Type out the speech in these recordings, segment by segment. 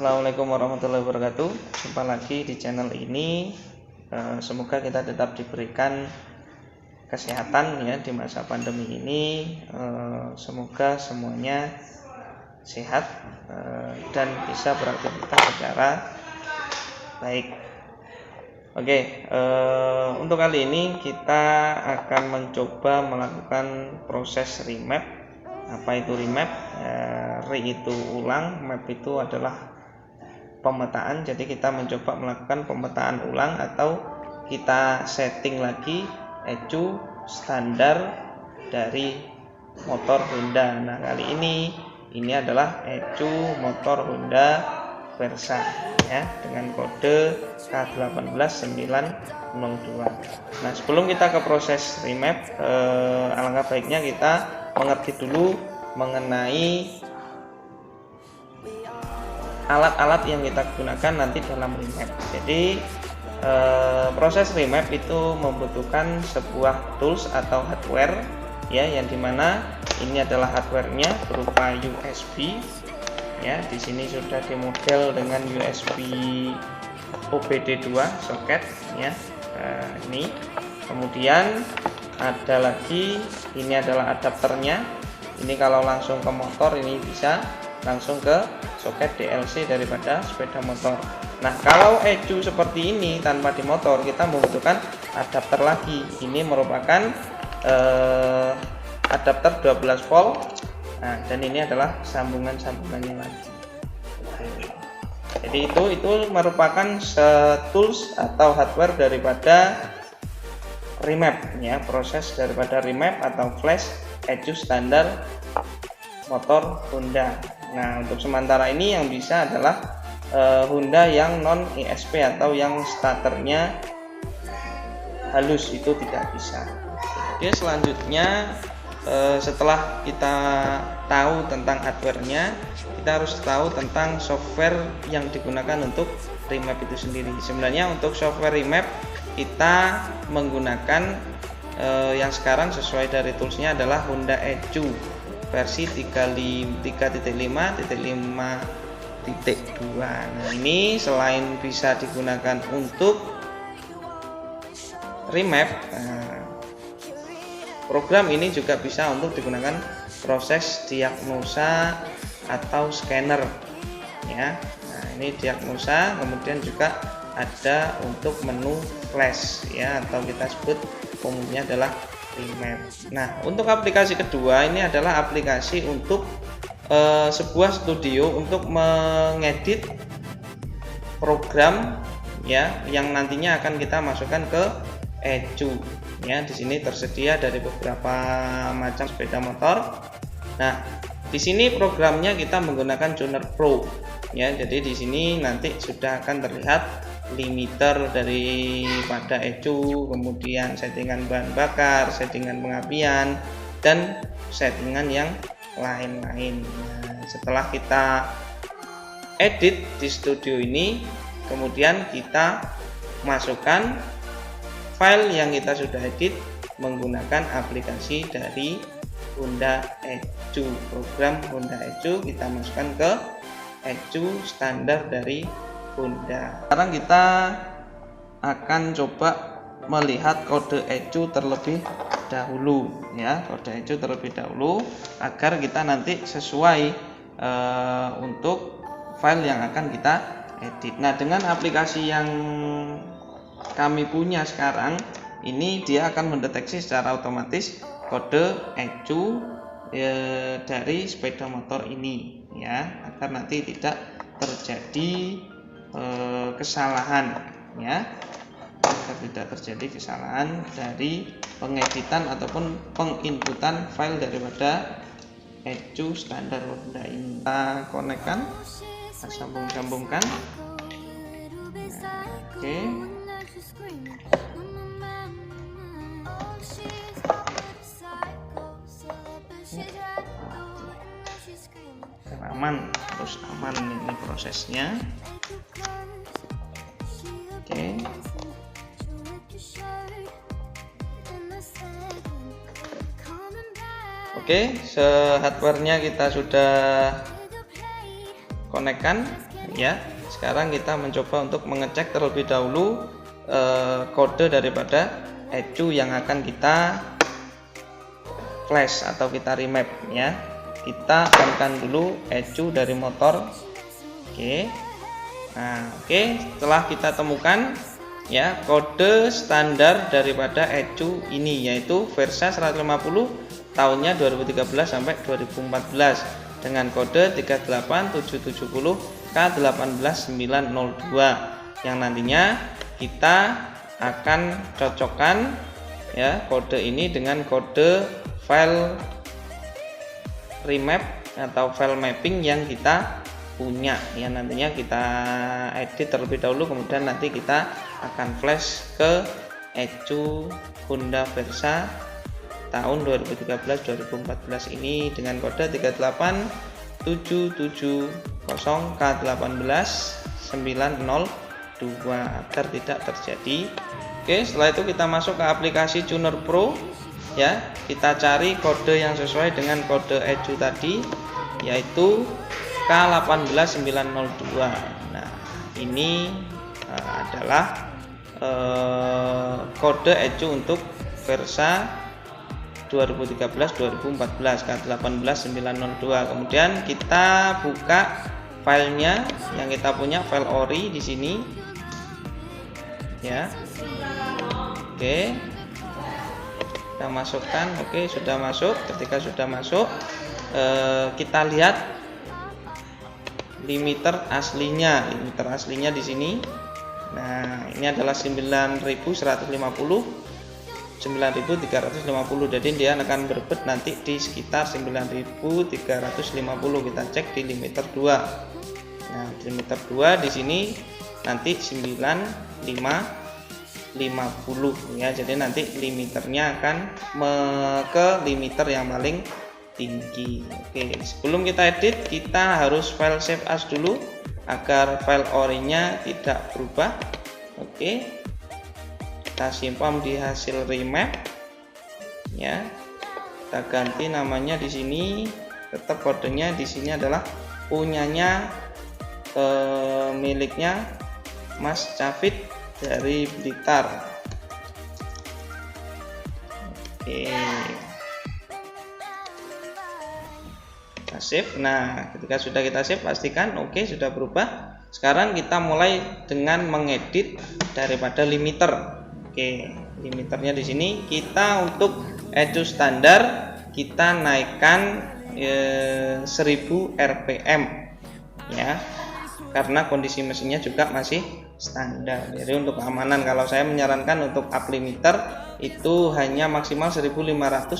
Assalamualaikum warahmatullahi wabarakatuh. Jumpa lagi di channel ini. Semoga kita tetap diberikan kesehatan ya di masa pandemi ini. Semoga semuanya sehat dan bisa beraktivitas secara baik. Oke, untuk kali ini kita akan mencoba melakukan proses remap. Apa itu remap? Re itu ulang, map itu adalah pemetaan. Jadi kita mencoba melakukan pemetaan ulang atau kita setting lagi ECU standar dari motor Honda. Nah, kali ini adalah ECU motor Honda Versa ya, dengan kode K18902. Nah, sebelum kita ke proses remap, alangkah baiknya kita mengerti dulu mengenai alat-alat yang kita gunakan nanti dalam remap. Jadi proses remap itu membutuhkan sebuah tools atau hardware ya, yang dimana ini adalah hardwarenya berupa USB ya. Di sini sudah dimodel dengan USB OBD2 soket ya. Ini kemudian ada lagi, ini adalah adapternya. Ini kalau langsung ke motor ini bisa langsung ke soket DLC daripada sepeda motor. Nah, kalau ECU seperti ini tanpa di motor, kita membutuhkan adapter lagi. Ini merupakan adapter 12 volt. Nah, dan ini adalah sambungannya lagi. Jadi itu merupakan tools atau hardware daripada remap ya, proses daripada remap atau flash ECU standar motor Honda. Nah, untuk sementara ini yang bisa adalah Honda yang non ESP atau yang starternya halus, itu tidak bisa. Oke, selanjutnya setelah kita tahu tentang hardwarenya, kita harus tahu tentang software yang digunakan untuk remap itu sendiri. Sebenarnya untuk software remap kita menggunakan yang sekarang sesuai dari toolsnya adalah Honda ECU versi 3.5.5.2. Nah, ini selain bisa digunakan untuk remap, program ini juga bisa untuk digunakan proses diagnosa atau scanner ya. Nah, ini diagnosa, kemudian juga ada untuk menu flash ya, atau kita sebut umumnya adalah remap. Nah, untuk aplikasi kedua ini adalah aplikasi untuk sebuah studio untuk mengedit program ya, yang nantinya akan kita masukkan ke ECU ya. Di sini tersedia dari beberapa macam sepeda motor. Nah, di sini programnya kita menggunakan Tuner Pro ya. Jadi di sini nanti sudah akan terlihat limiter daripada ECU, kemudian settingan bahan bakar, settingan pengapian, dan settingan yang lain-lain. Nah, setelah kita edit di studio ini, kemudian kita masukkan file yang kita sudah edit menggunakan aplikasi dari Honda ECU. Program Honda ECU kita masukkan ke ECU standar dari Honda. Sekarang kita akan coba melihat kode ECU terlebih dahulu ya, kode ECU terlebih dahulu agar kita nanti sesuai untuk file yang akan kita edit. Nah, dengan aplikasi yang kami punya sekarang ini, dia akan mendeteksi secara otomatis kode ECU dari sepeda motor ini ya, agar nanti tidak terjadi kesalahan ya, agar tidak terjadi kesalahan dari pengeditan ataupun penginputan file daripada ECU standar Honda ini. Kita konekkan, kita sambungkan. Nah, oke. Aman, terus aman ini prosesnya. Oke, hardwarenya kita sudah konekkan. ya. Sekarang kita mencoba untuk mengecek terlebih dahulu kode daripada ECU yang akan kita flash atau kita remap ya. Kita on-kan dulu ECU dari motor. Oke. Nah, oke, setelah kita temukan ya kode standar daripada ECU ini, yaitu Versa 150 tahunnya 2013 sampai 2014 dengan kode 38770 K18902 yang nantinya kita akan cocokkan ya kode ini dengan kode file remap atau file mapping yang kita punya ya. Nantinya kita edit terlebih dahulu, kemudian nanti kita akan flash ke ECU Honda Versa tahun 2013-2014 ini dengan kode 38770 K18902 agar tidak terjadi. Oke, setelah itu kita masuk ke aplikasi Tuner Pro ya. Kita cari kode yang sesuai dengan kode ECU tadi, yaitu K18902. Nah, ini adalah kode ECU untuk Versa 2013-2014 K18902. Kemudian kita buka filenya yang kita punya, file ori di sini ya. Oke, kita masukkan. Oke, sudah masuk. Ketika sudah masuk, kita lihat limiter aslinya di sini. Nah, ini adalah 9.350. Jadi dia akan berbet nanti di sekitar 9.350. Kita cek di limiter 2. Nah, di limiter 2 di sini nanti 9.550 ya. Jadi nanti limiternya akan ke limiter yang paling tinggi. Oke, sebelum kita edit kita harus file save as dulu agar file orinya tidak berubah. Oke, kita simpan di hasil remap ya. Kita ganti namanya di sini, tetap kodenya di sini adalah punyanya miliknya Mas Cafid dari Blitar. Oke, kita save. Nah, ketika sudah kita save pastikan oke, sudah berubah. Sekarang kita mulai dengan mengedit daripada limiter. Oke, limiternya di sini kita untuk ECU standar kita naikkan 1000 rpm ya, karena kondisi mesinnya juga masih standar. Jadi untuk keamanan, kalau saya menyarankan untuk up limiter itu hanya maksimal 1500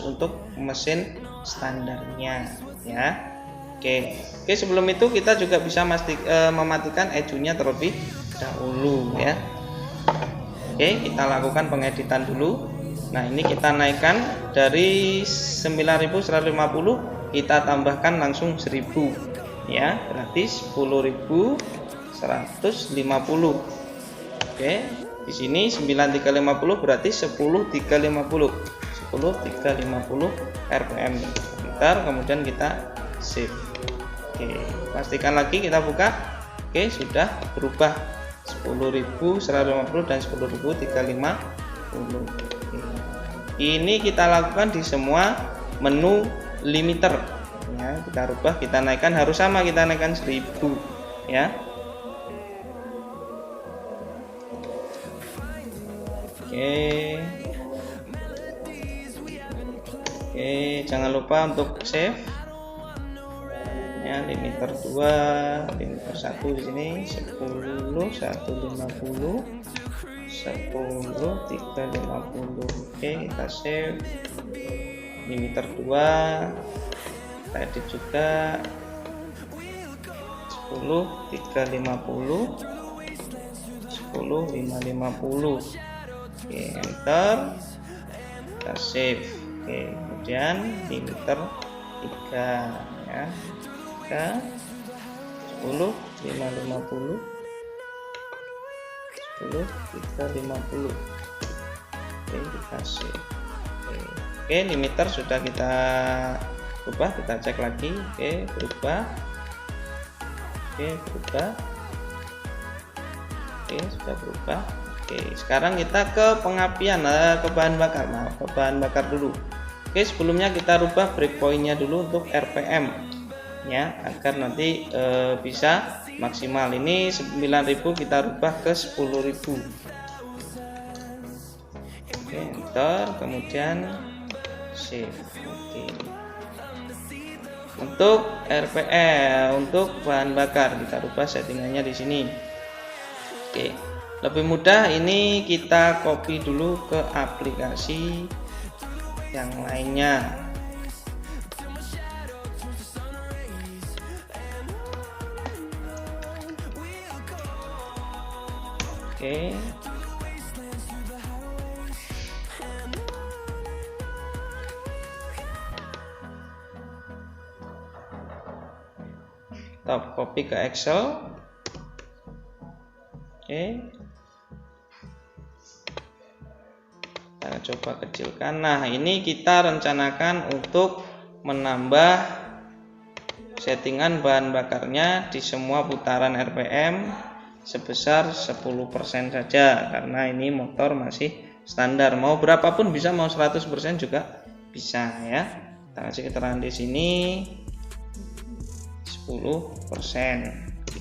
untuk mesin standarnya ya. Oke, sebelum itu kita juga bisa mematikan ECU-nya terlebih dahulu ya. Oke, kita lakukan pengeditan dulu. Nah, ini kita naikkan dari 9.150 kita tambahkan langsung 1000 ya, berarti 10.150. Oke, di sini 9350 berarti 10350 rpm. Bentar, kemudian kita save. Oke, pastikan lagi kita buka. Oke, sudah berubah 10.150 dan 10.350. Ini kita lakukan di semua menu limiter ya. Kita rubah, kita naikkan, harus sama, kita naikkan 1000 ya. Oke, jangan lupa untuk save ya. Limiter 2, limiter 1 di sini 10, 150, 10, 350. Oke, kita save. Limiter 2 kita edit juga 10, 350, 10, 550. Oke, enter, kita save. Oke, kemudian limiter 3 ya, 3, 10, 550, 10, 350. Oke, kita save. Oke, limiter sudah kita ubah, kita cek lagi. Oke, berubah. Oke, berubah. Oke, sudah berubah. Oke, sekarang kita ke pengapian, ke bahan bakar. Nah, ke bahan bakar dulu. Oke, sebelumnya kita rubah breakpointnya dulu untuk RPM ya, agar nanti bisa maksimal. Ini 9.000 kita rubah ke 10.000. Oke, enter, kemudian save. Oke. Untuk RPM, untuk bahan bakar kita rubah settingannya di sini. Oke, lebih mudah ini kita copy dulu ke aplikasi yang lainnya. Oke. Kita copy ke Excel. Oke. Kita coba kecilkan. Nah, ini kita rencanakan untuk menambah settingan bahan bakarnya di semua putaran RPM sebesar 10% saja, karena ini motor masih standar. Mau berapapun bisa, mau 100% juga bisa ya. Kita kasih keterangan di sini 10%.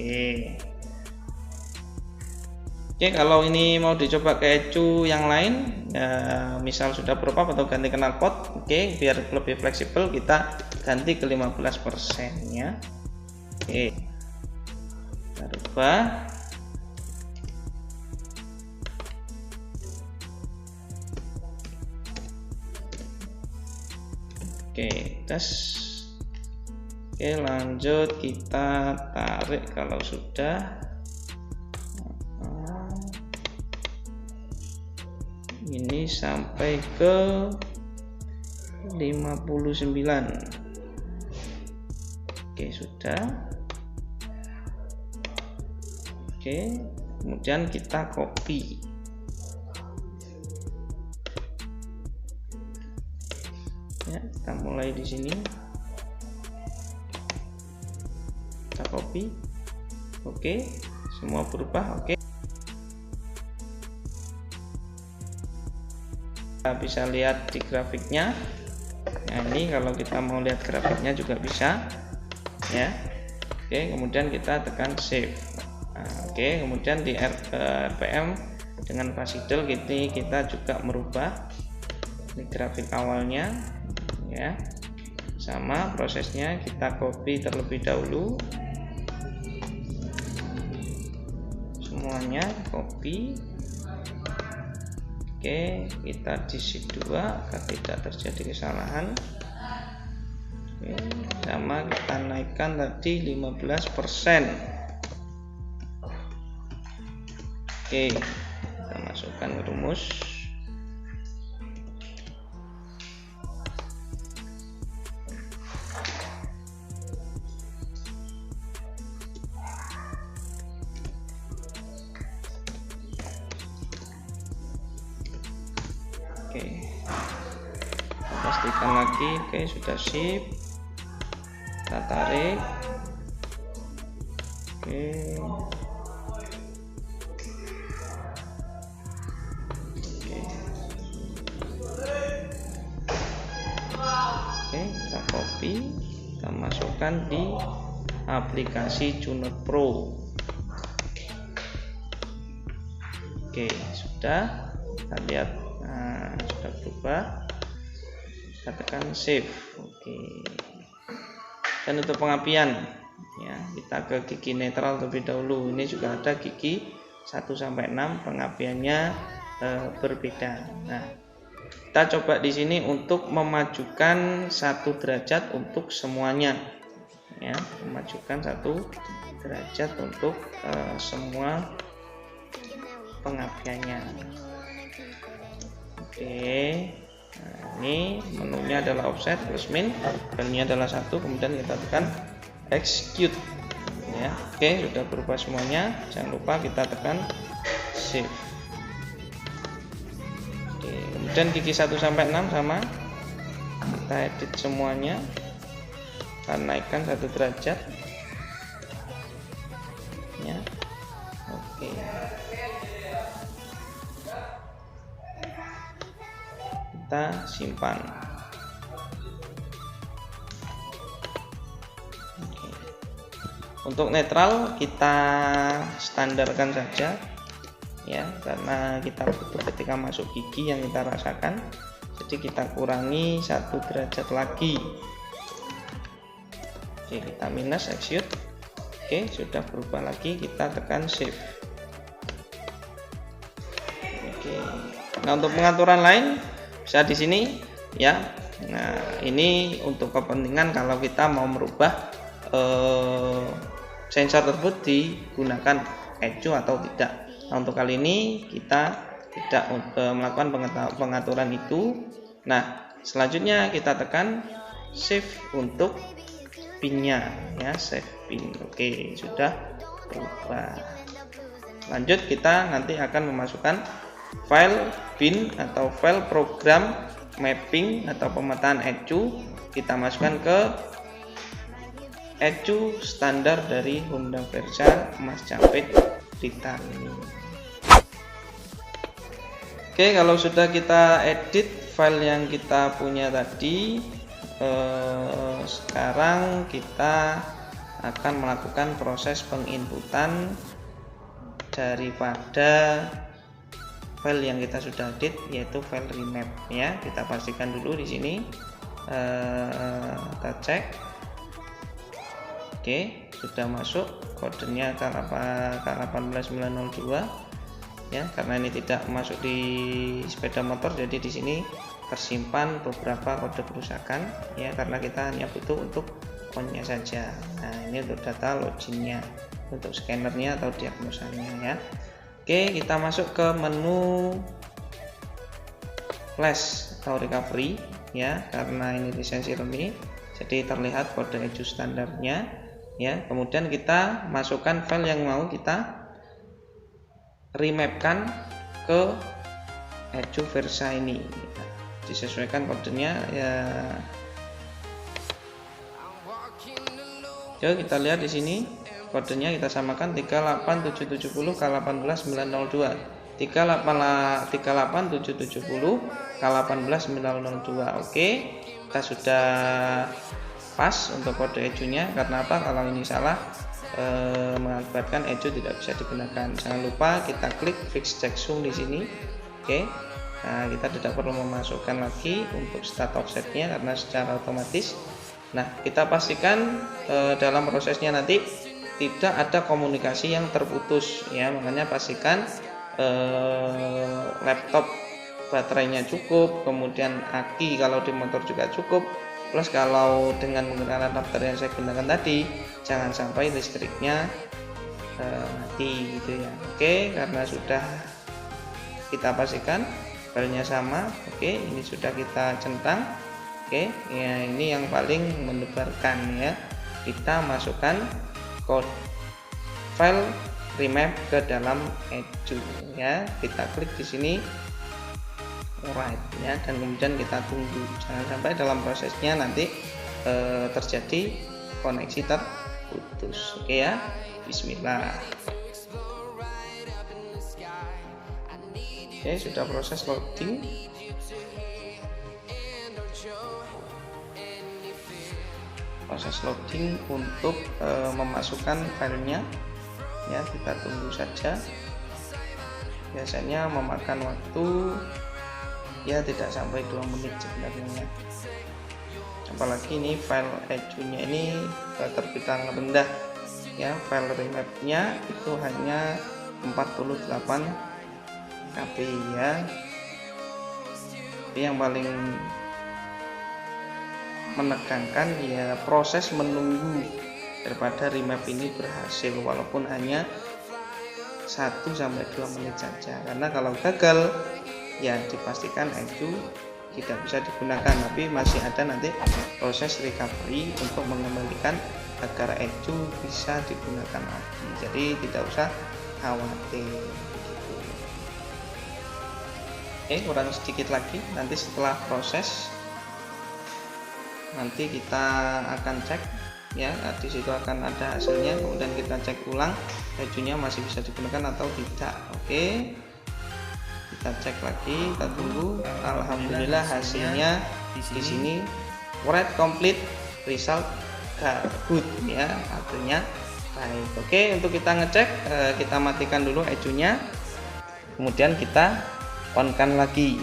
Oke, kalau ini mau dicoba ke ECU yang lain, ya, misal sudah berapa atau ganti knalpot, oke, biar lebih fleksibel kita ganti ke 15% ya. Oke, kita rubah. Oke, tes. Oke, lanjut kita tarik kalau sudah. Ini sampai ke 59. Oke, sudah. Oke, kemudian kita copy. Ya, kita mulai di sini. Kita copy. Oke, semua berubah. Oke. Kita bisa lihat di grafiknya. Nah, ini kalau kita mau lihat grafiknya juga bisa ya. Oke, kemudian kita tekan save. Nah, oke, kemudian di RPM dengan fasidel kita juga merubah ini grafik awalnya ya. Sama prosesnya, kita copy terlebih dahulu semuanya, copy. Oke, kita di sheet 2 agar tidak terjadi kesalahan. Oke, sama kita naikkan tadi 15%. Oke, kita masukkan rumus. Oke, pastikan lagi. Oke, sudah sip. Kita tarik. Oke, kita copy, kita masukkan di aplikasi Tuner Pro. Oke, sudah. Kita lihat. Nah, sudah berubah. Kita tekan save. Oke. Dan untuk pengapian ya, kita ke gigi netral terlebih dahulu. Ini juga ada gigi 1 sampai 6, pengapiannya berbeda. Nah, kita coba di sini untuk memajukan 1 derajat untuk semuanya ya, memajukan 1 derajat untuk semua pengapiannya. Oke, nah, ini menunya adalah offset plus min, value-nya adalah 1, kemudian kita tekan execute ya. Oke, sudah berubah semuanya. Jangan lupa kita tekan save. Oke, kemudian gigi 1 sampai 6 sama, kita edit semuanya, kita naikkan 1 derajat ya. Oke, kita simpan. Oke. Untuk netral kita standarkan saja ya, karena kita butuh ketika masuk gigi yang kita rasakan, jadi kita kurangi 1 derajat lagi. Oke, kita minus execute. Oke, sudah berubah lagi, kita tekan save. Oke. Nah, untuk pengaturan lain bisa di sini ya. Nah, ini untuk kepentingan kalau kita mau merubah sensor tersebut digunakan ecu atau tidak. Nah, untuk kali ini kita tidak melakukan pengaturan itu. Nah, selanjutnya kita tekan save untuk pinnya ya, save pin. Oke, sudah berubah. Lanjut, kita nanti akan memasukkan file bin atau file program mapping atau pemetaan ecu. Kita masukkan ke ecu standar dari Honda Versa Mas Campit Blitar ini. Oke, kalau sudah kita edit file yang kita punya tadi, sekarang kita akan melakukan proses penginputan daripada file yang kita sudah edit, yaitu file remap ya. Kita pastikan dulu di sini, kita cek. Oke, sudah masuk kodenya K18902 ya, karena ini tidak masuk di sepeda motor, jadi di sini tersimpan beberapa kode kerusakan ya, karena kita hanya butuh untuk on-nya saja. Nah, ini untuk data loginnya, untuk scannernya atau diagnosanya ya. Oke, kita masuk ke menu flash atau recovery ya, karena ini lisensi resmi jadi terlihat kode ecu standarnya ya. Kemudian kita masukkan file yang mau kita remapkan ke ecu Versa ini, disesuaikan kodenya ya. Oke, kita lihat di sini kodenya kita samakan 38770 K18902, 38770 K18902. Oke, kita sudah pas untuk kode ecunya. Karena apa? Kalau ini salah mengakibatkan ecu tidak bisa digunakan. Jangan lupa kita klik fix checksum di sini. Oke. Nah, kita tidak perlu memasukkan lagi untuk start offsetnya karena secara otomatis. Nah, kita pastikan dalam prosesnya nanti tidak ada komunikasi yang terputus ya, makanya pastikan laptop baterainya cukup, kemudian aki kalau di motor juga cukup, plus kalau dengan menggunakan adapter yang saya gunakan tadi jangan sampai listriknya mati gitu ya. Oke, karena sudah kita pastikan filenya sama. Oke, ini sudah kita centang. Oke ya, ini yang paling mendebarkan ya, kita masukkan code file remap ke dalam ecu ya. Kita klik di sini right ya, dan kemudian kita tunggu, jangan sampai dalam prosesnya nanti terjadi koneksi terputus. Oke ya, bismillah. Oke, sudah proses loading. Proses loading untuk memasukkan filenya ya, kita tunggu saja. Biasanya memakan waktu ya tidak sampai 2 menit sebenarnya, apalagi ini file ecunya ini terbilang rendah ya, file remapnya itu hanya 48 KB ya. Yang paling menegangkan ya proses menunggu daripada remap ini berhasil, walaupun hanya 1-2 menit saja, karena kalau gagal ya dipastikan ecu tidak bisa digunakan, tapi masih ada nanti proses recovery untuk mengembalikan agar ecu bisa digunakan lagi, jadi tidak usah khawatir. Oke, kurang sedikit lagi, nanti setelah proses nanti kita akan cek ya, di situ akan ada hasilnya, kemudian kita cek ulang ecunya masih bisa digunakan atau tidak. Oke, Kita cek lagi, kita tunggu. Alhamdulillah hasilnya di sini write complete, result good ya, artinya baik. Oke, untuk kita ngecek kita matikan dulu ecunya, kemudian kita on-kan lagi.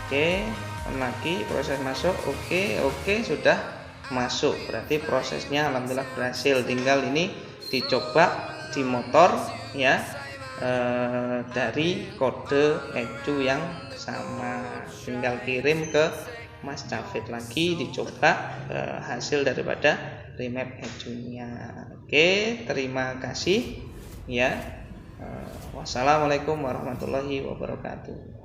Oke, on lagi, proses masuk. Oke, sudah masuk, berarti prosesnya alhamdulillah berhasil. Tinggal ini dicoba di motor ya, dari kode ecu yang sama, tinggal kirim ke Mas David lagi, dicoba hasil daripada remap ecunya. Oke, terima kasih ya. Wassalamualaikum warahmatullahi wabarakatuh.